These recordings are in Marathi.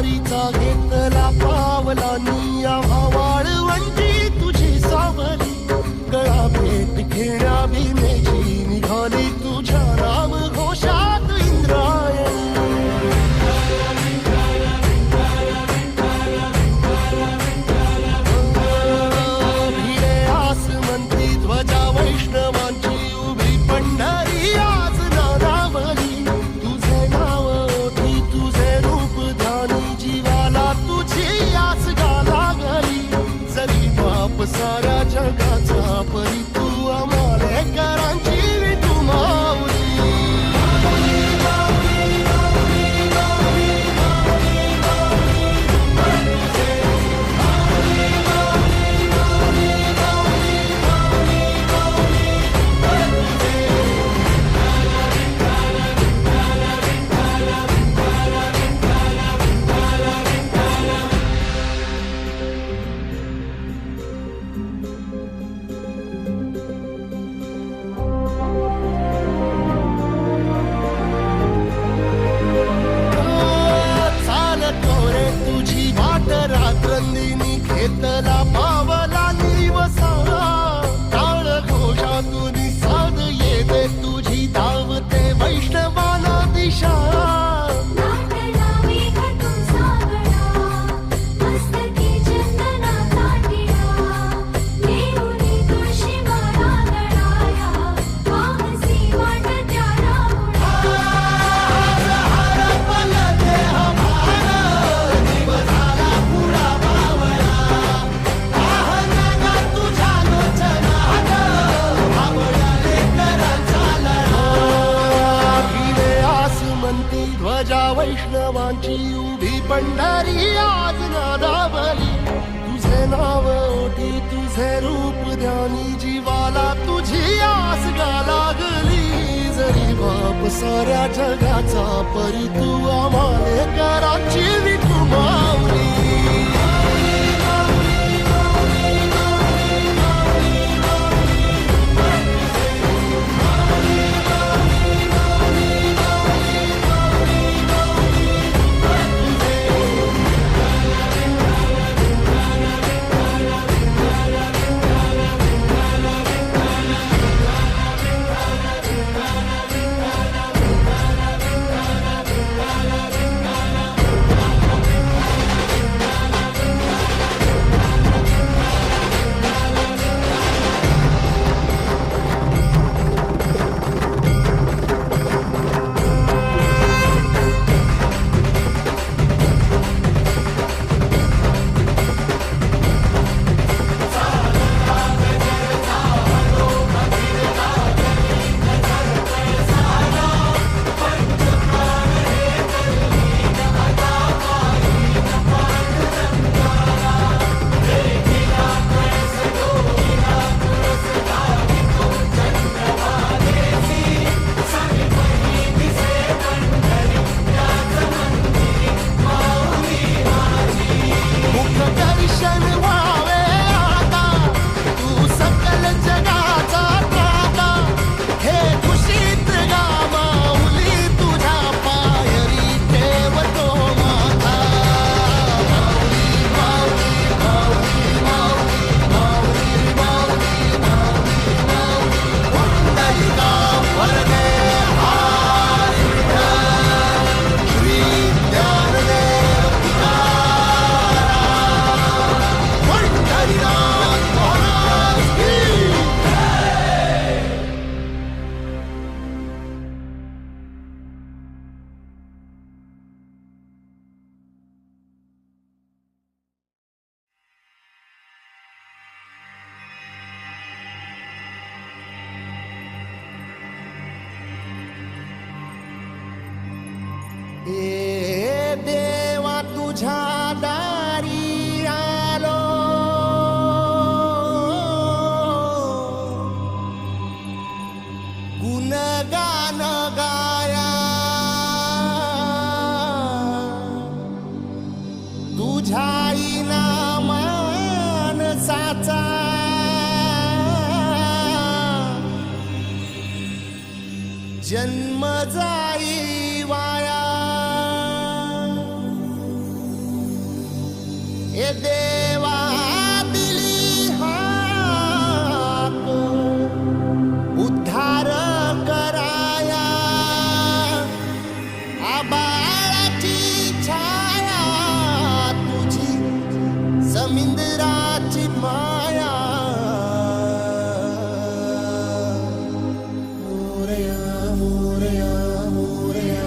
वारीचा घेतला पावला निया वाळवंटी तुझी सावली गळा भेट घेण्या भीमेची निघाली तुझ्या नाम घोषात इंद्रायणी भिडे आसमंती ध्वजा वैष्णवांची उभी पंढरी आज नादावली तुझे नाव ओठी तुझे रूप ध्यानी जीवाला तुझी आस लागली जरी बाप साऱ्या जगाचा परी तू आमालेकरांची विठू माऊली रात्रंदिनी घेतला पावला निवसा टाळ घोषातून साध येते तुझी धावते वैष्णवाना दिशा ध्वजा वैष्णवांची उभी पंढरी आज नादावली तुझे नाव ओठी तुझे रूप ध्यानी जीवाला तुझी आस लागली जरी बाप साऱ्या जगाचा परी तू आमालेकरांची विठू माऊली देवा तुझ्या दारी आलो गुणगान गाया तुझ्या मानसाचा जन्म जाई वाया हे देवा दिली हाक उद्धार कराया आबाळाची छाया तुझी समिंदराची माया मोरया मोरया मोरया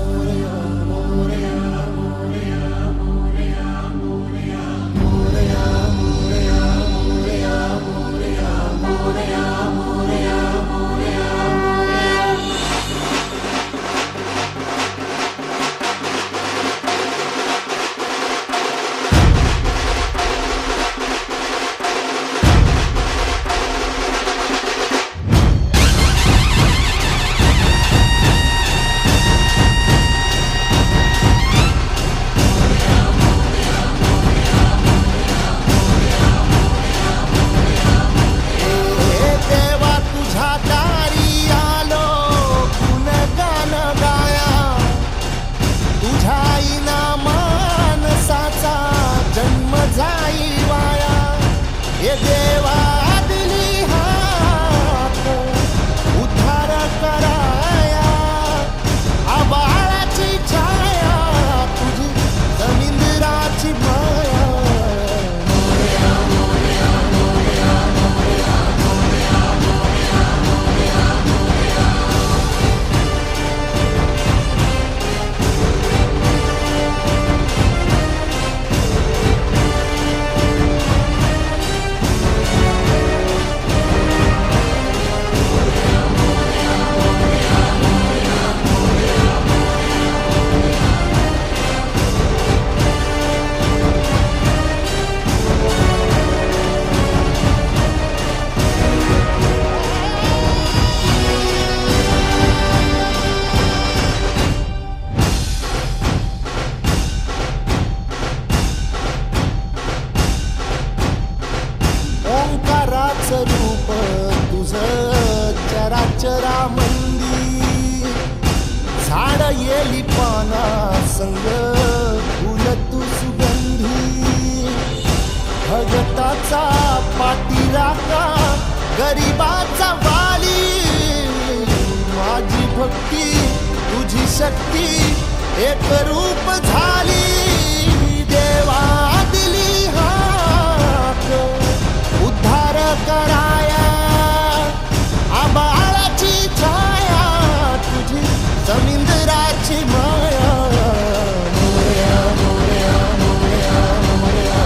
मोरया मोरया मोरया मोरया मोरया मोरया मोरया मोरया मोरया मोरया मोरया देवा तुझ्या दारी आलो गुणगान गाया तुझ्या इना मानसाचा जन्म जाई वाया हे देवा दिली हाक उद्धार कराया आबाळाची छाया तुझी समिंदराची माया ओंकाराचं रूप तुझं चराचरामंदी झाड येली पाना संग फुल तू सुगंधी भगताचा पाठीराखा गरिबाचा वाली माझी भक्ती तुझी शक्ती एक रूप झाली देवा दिली हाक उद्धार कराया आबाळाची छाया तुझी समिंदराची माया मोरया मोरया मोरया मोरया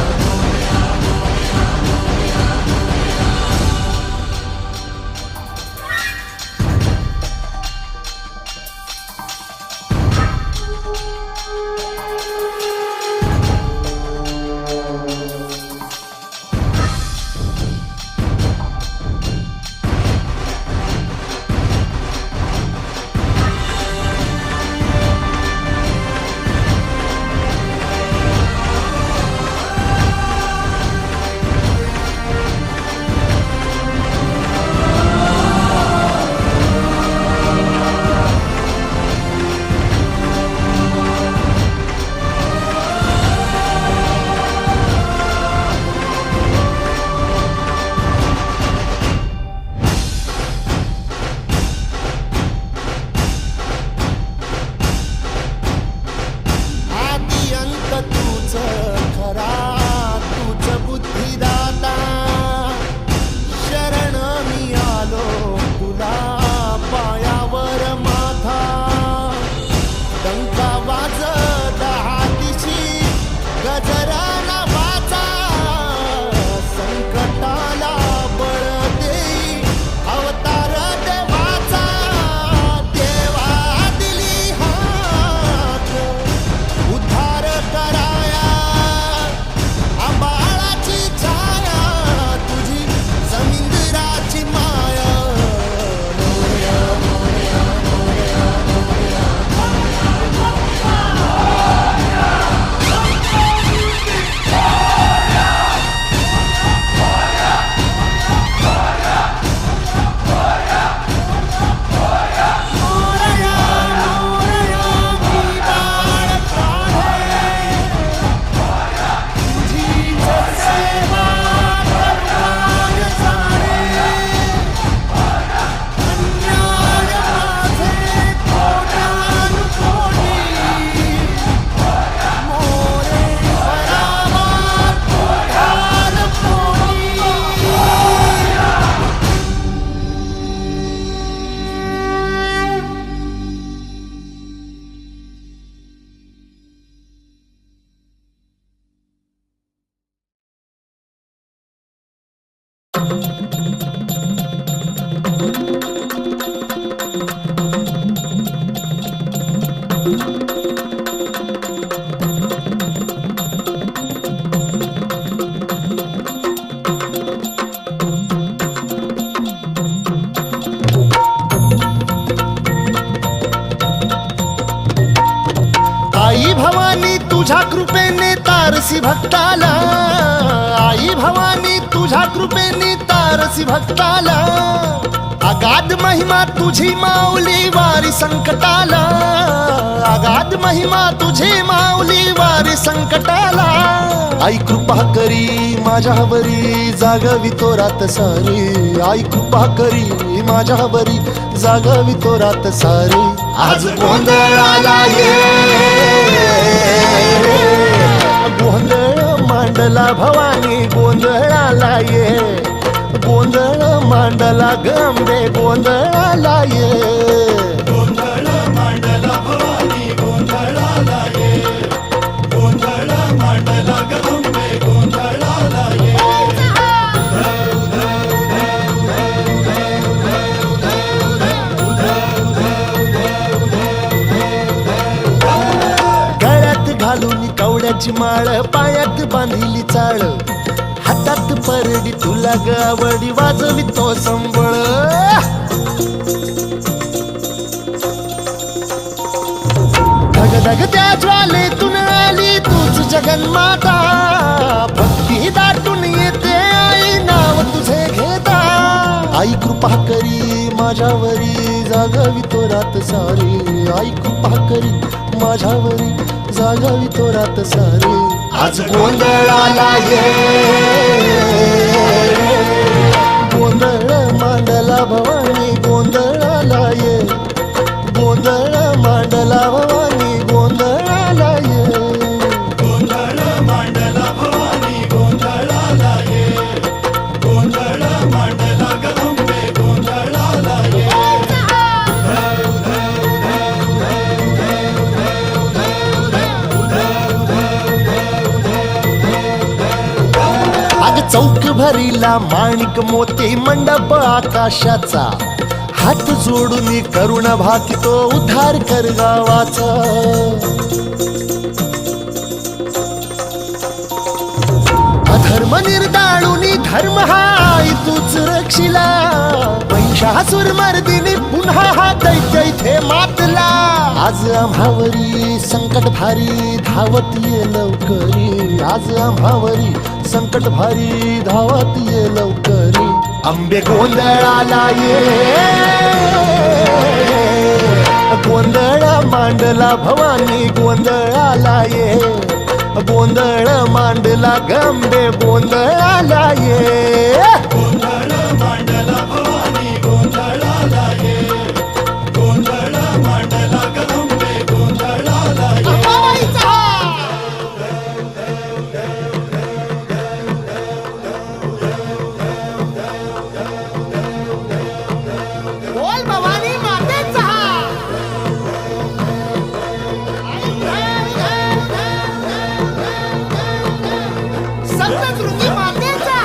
तारसी भक्ताला, आई भवानी तुझ्या कृपेनी तारसी भक्ताला. अगाध महिमा तुझी माऊली वारी संकटाला, अगाध महिमा तुझी माऊली वारी संकटाला. आई कृपा करी माझ्यावरी जागवी तो रात सारी, आई कृपा करी माझ्यावरी जागवी तो रात सारी. आज गोंधळाला ये, गोंधळ मांडला भवानी गोंधळाला ये, गोंधळ मांडला गंबे गोंधळाला ये. गोंधळ मांडला भवानी गोंधळाला ये, गोंधळ मांडला गंबे गोंधळाला ये. गळ्यात घालून कवड्याची माळ, पायात बांधिली चाळ, हातात परडी तुला गावडी वाजवी तो संबळ. धगधग त्या ज्वालेतून आली तूच जगन्माता, भक्ती दाटून येते आई नाव तुझे घेता. आई कृपा करी माझ्यावरी जागवी तो रात सारी, आई कृपा करी माझ्यावरी जागवी तो रात सारी. आज गोंधळाला ये, गोंधळ मांडला भवानी गोंधळाला ये, गोंधळ मांडला भवानी गोंधळाला ये. गोंधळ मांडला भवानी गोंधळाला ये, गोंधळ मांडला गंबे गोंधळाला ये. अग चौक भरीला माणिक मोती मंडप आकाशाचा, हात जोडून करुण भाकितो उद्धार कर गावाचा. अधर्म निर्दाळून धर्म हाय तूच रक्षिला, महिषासुर मर्दिनी पुन्हा हा दैत्य इथे मातला. आज आम्हावरी संकट भारी धावत ये लवकरी, आज आम्हावरी संकट भारी धावत ये लवकरी. अंबे गोंधळाला ये, गोंधळ मांडला भवानी गोंधळाला ये, गोंधळ मांडला गंबे गोंधळाला ये. गोंधळ मांडला भवानी गोंधळाला ये, गोंधळ मांडला गंबे गोंधळाला ये. बोल भवानी मातेचा. सप्तशृंगी मातेचा.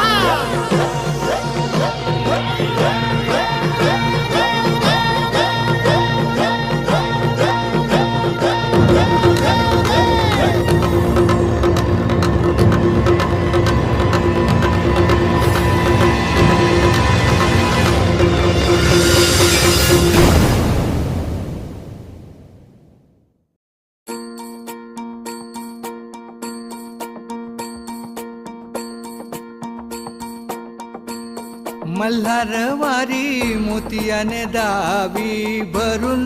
मल्हारवारी मोतियाने दावी भरून,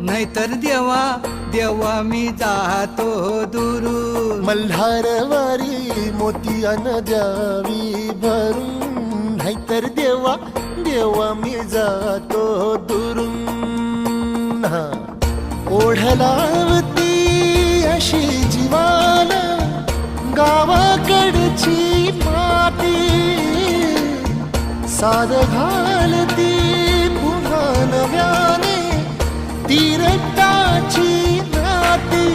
नाहीतर देवा देवा मी जातो दुरून. मल्हारवारी मोतियान द्यावी भरून, नाहीतर देवा देवा मी जातो दुरून. ओढलावती अशी जीवान गावाकडची माती, साद घालती पुन्हा नव्याने तीरटाची नाती.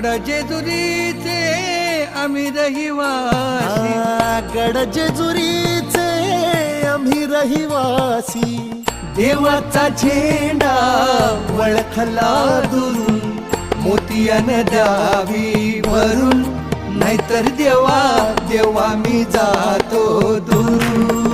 गड जेजुरीचे आम्ही रहिवासी, गड जेजुरीचे आम्ही रहिवासी. देवाचा झेंडा वळखला दुरून, मोतियाने द्यावी भरून, नाहीतर देवा देवा मी जातो दुरून.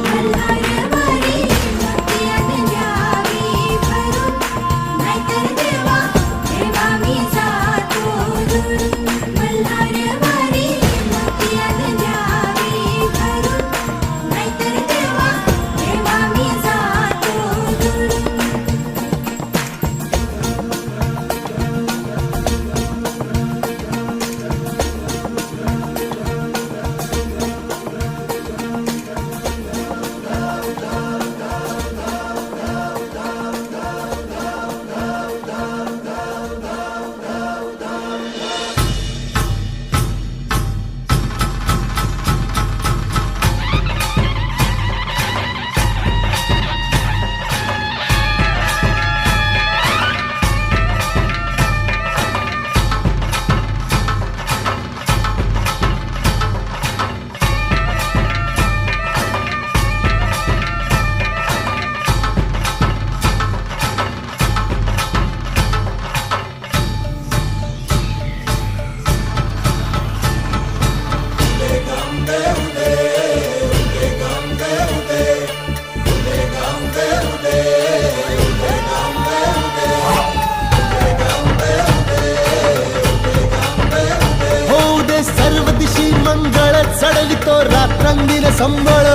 चढवितो रात्रंदिन संबळ,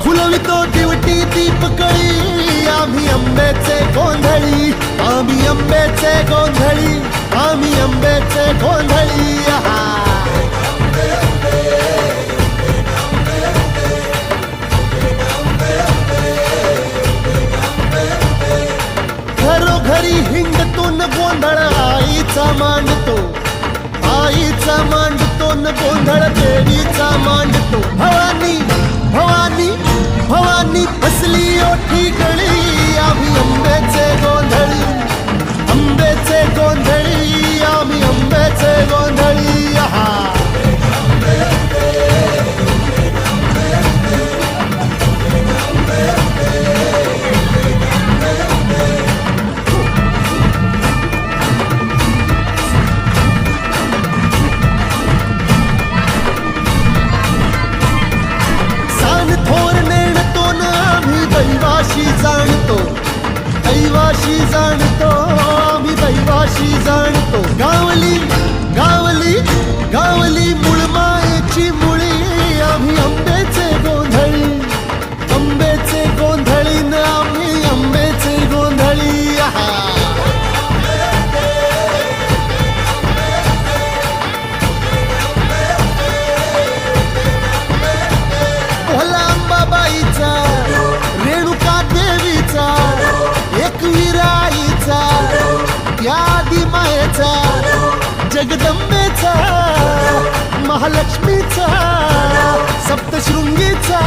फुलवितो दिवटी दीपकळी. आम्ही आंब्याचे गोंधळी, आम्ही आंब्याचे गोंधळी, आम्ही आंब्याचे गोंधळी. घरोघरी हिंडतो न गोंधळ आईचा मांडतो, आईचा मांडतो न गोंधळ देवीचा मांडतो. भवानी भवानी भवानी बसली ओठी गळी, आम्ही आंब्याचे गोंधळी, आंब्याचे गोंधळी, आम्ही आंब्याचे गोंधळी. दैवाशी जाणतो, दैवाशी जाणतो, आम्ही दैवाशी जाणतो. गावली गावली गावली मुळमायेची मुळी, आम्ही आंब्याचे गोंधळी, आंब्याचे गोंधळी न आम्ही आंब्याचे गोंधळी. भोला अंबाबाईचा, रेणुका देवीचा, एकविराईचा, त्या आदिमायेचा, जगदंबेचा, महालक्ष्मीचा, सप्तशृंगीचा,